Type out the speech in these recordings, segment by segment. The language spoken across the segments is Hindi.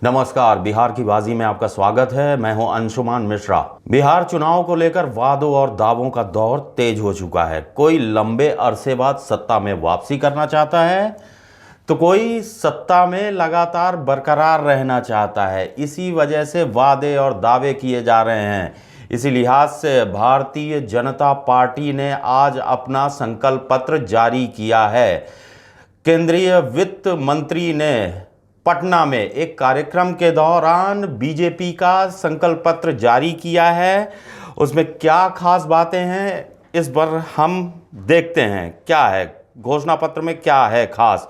नमस्कार, बिहार की बाजी में आपका स्वागत है। मैं हूं अंशुमान मिश्रा। बिहार चुनाव को लेकर वादों और दावों का दौर तेज हो चुका है। कोई लंबे अरसे बाद सत्ता में वापसी करना चाहता है तो कोई सत्ता में लगातार बरकरार रहना चाहता है। इसी वजह से वादे और दावे किए जा रहे हैं। इसी लिहाज से भारतीय जनता पार्टी ने आज अपना संकल्प पत्र जारी किया है। केंद्रीय वित्त मंत्री ने पटना में एक कार्यक्रम के दौरान बीजेपी का संकल्प पत्र जारी किया है। उसमें क्या खास बातें हैं, इस पर हम देखते हैं क्या है घोषणा पत्र में, क्या है खास।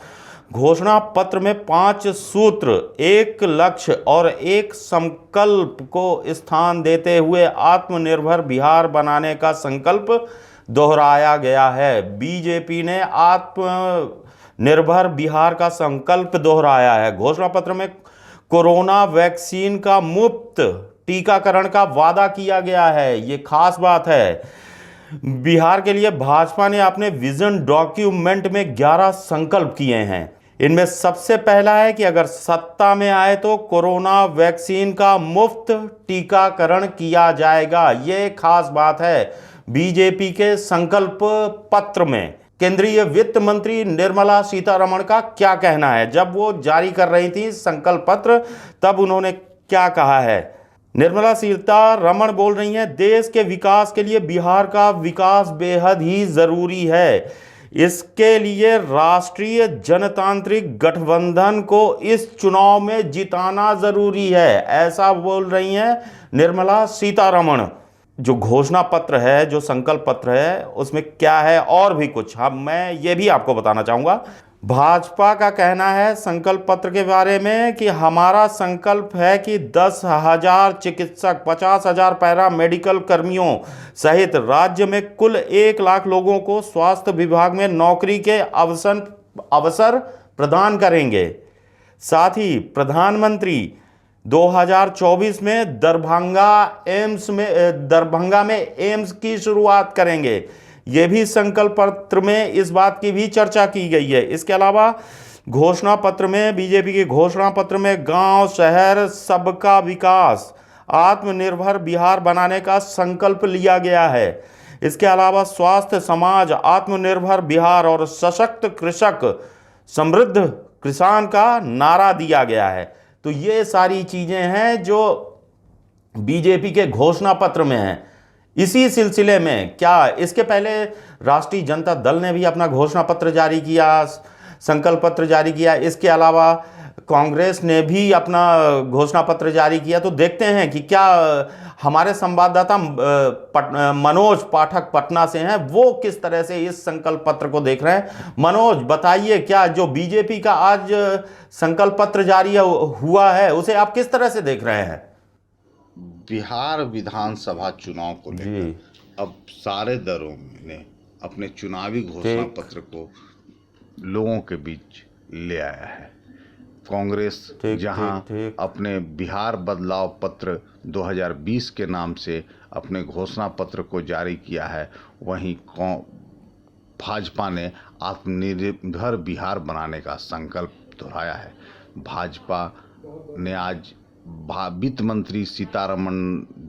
घोषणा पत्र में 5 सूत्र, एक लक्ष्य और एक संकल्प को स्थान देते हुए आत्मनिर्भर बिहार बनाने का संकल्प दोहराया गया है। बीजेपी ने आत्मनिर्भर बिहार का संकल्प दोहराया है। घोषणा पत्र में कोरोना वैक्सीन का मुफ्त टीकाकरण का वादा किया गया है। ये खास बात है। बिहार के लिए भाजपा ने अपने विजन डॉक्यूमेंट में 11 संकल्प किए हैं। इनमें सबसे पहला है कि अगर सत्ता में आए तो कोरोना वैक्सीन का मुफ्त टीकाकरण किया जाएगा। ये खास बात है बीजेपी के संकल्प पत्र में। केंद्रीय वित्त मंत्री निर्मला सीतारमण का क्या कहना है? जब वो जारी कर रही थी संकल्प पत्र, तब उन्होंने क्या कहा है? निर्मला सीतारमण बोल रही हैं, देश के विकास के लिए बिहार का विकास बेहद ही जरूरी है। इसके लिए राष्ट्रीय जनतांत्रिक गठबंधन को इस चुनाव में जिताना जरूरी है। ऐसा बोल रही हैं निर्मला सीतारमण। जो घोषणा पत्र है, जो संकल्प पत्र है, उसमें क्या है और भी कुछ मैं ये भी आपको बताना चाहूँगा। भाजपा का कहना है संकल्प पत्र के बारे में कि हमारा संकल्प है कि 10,000 चिकित्सक, 50,000 पैरा मेडिकल कर्मियों सहित राज्य में कुल 1 लाख लोगों को स्वास्थ्य विभाग में नौकरी के अवसर प्रदान करेंगे। साथ ही प्रधानमंत्री 2024 में दरभंगा में एम्स की शुरुआत करेंगे। यह भी संकल्प पत्र में इस बात की भी चर्चा की गई है। इसके अलावा घोषणा पत्र में, बीजेपी के घोषणा पत्र में गांव शहर सबका विकास, आत्मनिर्भर बिहार बनाने का संकल्प लिया गया है। इसके अलावा स्वास्थ्य समाज, आत्मनिर्भर बिहार और सशक्त कृषक, समृद्ध किसान का नारा दिया गया है। तो ये सारी चीजें हैं जो बीजेपी के घोषणा पत्र में हैं। इसी सिलसिले में क्या इसके पहले राष्ट्रीय जनता दल ने भी अपना घोषणा पत्र जारी किया, संकल्प पत्र जारी किया। इसके अलावा कांग्रेस ने भी अपना घोषणा पत्र जारी किया। तो देखते हैं कि क्या हमारे संवाददाता मनोज पाठक पटना से हैं, वो किस तरह से इस संकल्प पत्र को देख रहे हैं। मनोज, बताइए, क्या जो बीजेपी का आज संकल्प पत्र जारी हुआ है उसे आप किस तरह से देख रहे हैं? बिहार विधानसभा चुनाव को लेकर अब सारे दलों ने अपने चुनावी घोषणा पत्र को लोगों के बीच ले आया है। कांग्रेस जहां अपने बिहार बदलाव पत्र 2020 के नाम से अपने घोषणा पत्र को जारी किया है, वहीं भाजपा ने आत्मनिर्भर बिहार बनाने का संकल्प दोहराया है। भाजपा ने आज वित्त मंत्री सीतारमण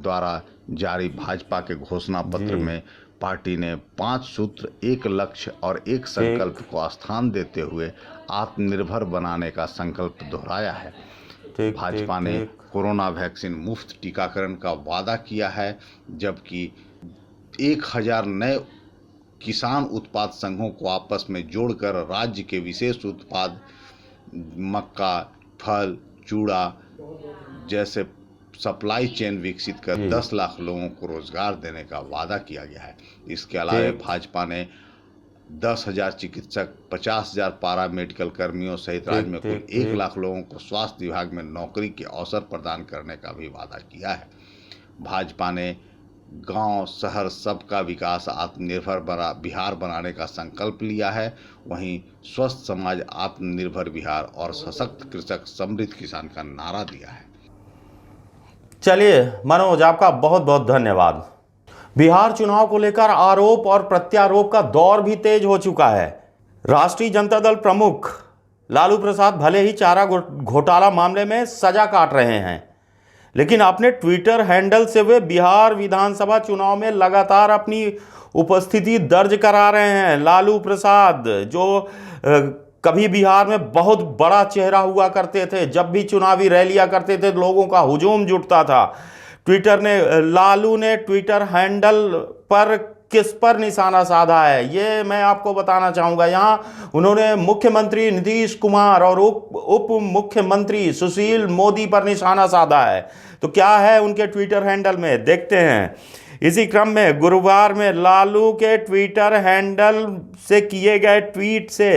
द्वारा जारी भाजपा के घोषणा पत्र में पार्टी ने 5 सूत्र, एक लक्ष्य और एक संकल्प को स्थान देते हुए आत्मनिर्भर बनाने का संकल्प दोहराया है। भाजपा ने कोरोना वैक्सीन मुफ्त टीकाकरण का वादा किया है, जबकि 1,000 नए किसान उत्पाद संघों को आपस में जोड़कर राज्य के विशेष उत्पाद मक्का, फल, चूड़ा जैसे सप्लाई चेन विकसित कर 10 लाख लोगों को रोजगार देने का वादा किया गया है। इसके अलावा भाजपा ने 10,000 चिकित्सक, 50,000 पारा मेडिकल कर्मियों सहित राज्य में कुल 1 लाख लोगों को स्वास्थ्य विभाग में नौकरी के अवसर प्रदान करने का भी वादा किया है। भाजपा ने गांव शहर सबका विकास, आत्मनिर्भर बिहार बनाने का संकल्प लिया है। वहीं स्वस्थ समाज, आत्मनिर्भर बिहार और सशक्त कृषक, समृद्ध किसान का नारा दिया है। चलिए मनोज, आपका बहुत बहुत धन्यवाद। बिहार चुनाव को लेकर आरोप और प्रत्यारोप का दौर भी तेज हो चुका है। राष्ट्रीय जनता दल प्रमुख लालू प्रसाद भले ही चारा घोटाला मामले में सजा काट रहे हैं, लेकिन अपने ट्विटर हैंडल से वे बिहार विधानसभा चुनाव में लगातार अपनी उपस्थिति दर्ज करा रहे हैं। लालू प्रसाद जो कभी बिहार में बहुत बड़ा चेहरा हुआ करते थे, जब भी चुनावी रैलियां करते थे लोगों का हुजूम जुटता था। लालू ने ट्विटर हैंडल पर किस पर निशाना साधा है, ये मैं आपको बताना चाहूंगा। यहाँ उन्होंने मुख्यमंत्री नीतीश कुमार और उप मुख्यमंत्री सुशील मोदी पर निशाना साधा है। तो क्या है उनके ट्विटर हैंडल में, देखते हैं। इसी क्रम में गुरुवार में लालू के ट्विटर हैंडल से किए गए ट्वीट से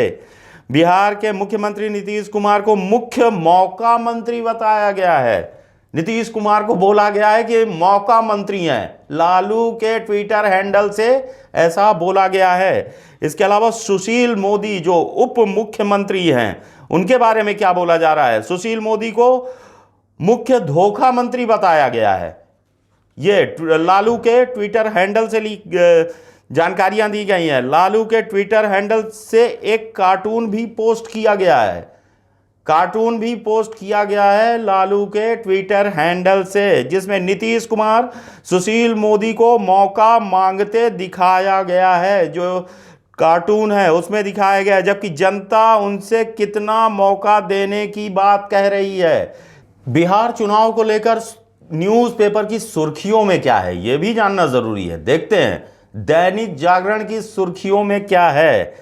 बिहार के मुख्यमंत्री नीतीश कुमार को मुख्य मौका मंत्री बताया गया है। नीतीश कुमार को बोला गया है कि मौका मंत्री हैं, लालू के ट्विटर हैंडल से ऐसा बोला गया है। इसके अलावा सुशील मोदी जो उप मुख्यमंत्री हैं, उनके बारे में क्या बोला जा रहा है? सुशील मोदी को मुख्य धोखा मंत्री बताया गया है। ये लालू के ट्विटर हैंडल से जानकारियां दी गई हैं। लालू के ट्विटर हैंडल से एक कार्टून भी पोस्ट किया गया है लालू के ट्विटर हैंडल से, जिसमें नीतीश कुमार सुशील मोदी को मौका मांगते दिखाया गया है। जो कार्टून है उसमें दिखाया गया है, जबकि जनता उनसे कितना मौका देने की बात कह रही है। बिहार चुनाव को लेकर न्यूज़पेपर की सुर्खियों में क्या है, यह भी जानना जरूरी है। देखते हैं दैनिक जागरण की सुर्खियों में क्या है।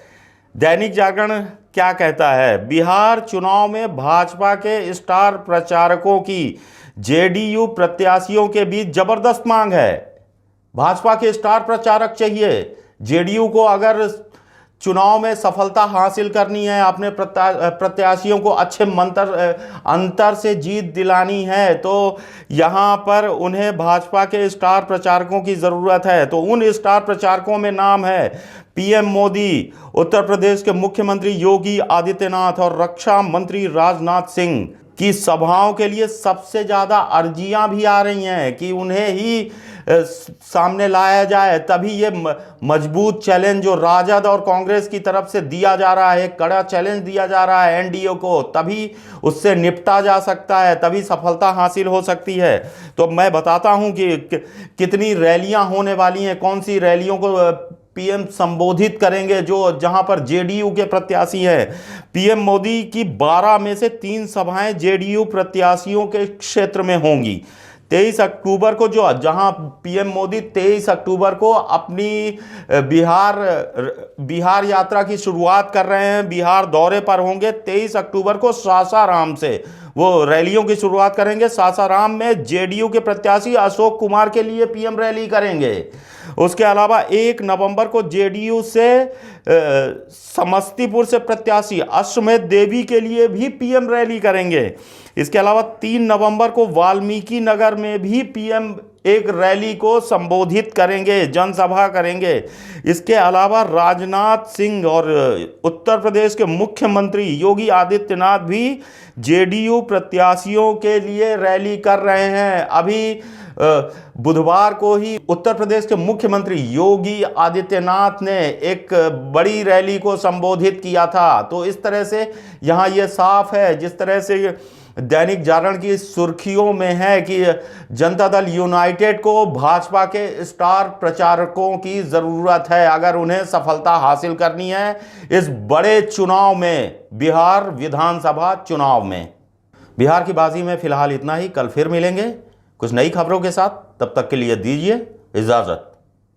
दैनिक जागरण क्या कहता है? बिहार चुनाव में भाजपा के स्टार प्रचारकों की जेडीयू प्रत्याशियों के बीच जबरदस्त मांग है। भाजपा के स्टार प्रचारक चाहिए। जेडीयू को अगर चुनाव में सफलता हासिल करनी है, अपने प्रत्याशियों को अच्छे अंतर से जीत दिलानी है, तो यहाँ पर उन्हें भाजपा के स्टार प्रचारकों की ज़रूरत है। तो उन स्टार प्रचारकों में नाम है पीएम मोदी, उत्तर प्रदेश के मुख्यमंत्री योगी आदित्यनाथ और रक्षा मंत्री राजनाथ सिंह की सभाओं के लिए सबसे ज़्यादा अर्जियां भी आ रही हैं कि उन्हें ही सामने लाया जाए। तभी ये मजबूत चैलेंज जो राजद और कांग्रेस की तरफ से दिया जा रहा है, कड़ा चैलेंज दिया जा रहा है एनडीए को, तभी उससे निपटा जा सकता है, तभी सफलता हासिल हो सकती है। तो मैं बताता हूं कि कितनी रैलियां होने वाली हैं, कौन सी रैलियों को पीएम संबोधित करेंगे जहां पर जेडीयू के प्रत्याशी हैं। पीएम मोदी की 12 में से 3 सभाएं जेडीयू प्रत्याशियों के क्षेत्र में होंगी। 23 अक्टूबर को जहां पीएम मोदी 23 अक्टूबर को अपनी बिहार यात्रा की शुरुआत कर रहे हैं, बिहार दौरे पर होंगे। 23 अक्टूबर को सासाराम से वो रैलियों की शुरुआत करेंगे। सासाराम में जेडीयू के प्रत्याशी अशोक कुमार के लिए पीएम रैली करेंगे। उसके अलावा 1 नवंबर को जेडीयू से समस्तीपुर से प्रत्याशी अश्वमेध देवी के लिए भी पीएम रैली करेंगे। इसके अलावा 3 नवंबर को वाल्मीकि नगर में भी पीएम एक रैली को संबोधित करेंगे, जनसभा करेंगे। इसके अलावा राजनाथ सिंह और उत्तर प्रदेश के मुख्यमंत्री योगी आदित्यनाथ भी जेडीयू प्रत्याशियों के लिए रैली कर रहे हैं। अभी बुधवार को ही उत्तर प्रदेश के मुख्यमंत्री योगी आदित्यनाथ ने एक बड़ी रैली को संबोधित किया था। तो इस तरह से यहाँ ये साफ है, जिस तरह से दैनिक जागरण की सुर्खियों में है कि जनता दल यूनाइटेड को भाजपा के स्टार प्रचारकों की ज़रूरत है अगर उन्हें सफलता हासिल करनी है इस बड़े चुनाव में, बिहार विधानसभा चुनाव में। बिहार की बाजी में फिलहाल इतना ही। कल फिर मिलेंगे कुछ नई खबरों के साथ। तब तक के लिए दीजिए इजाज़त।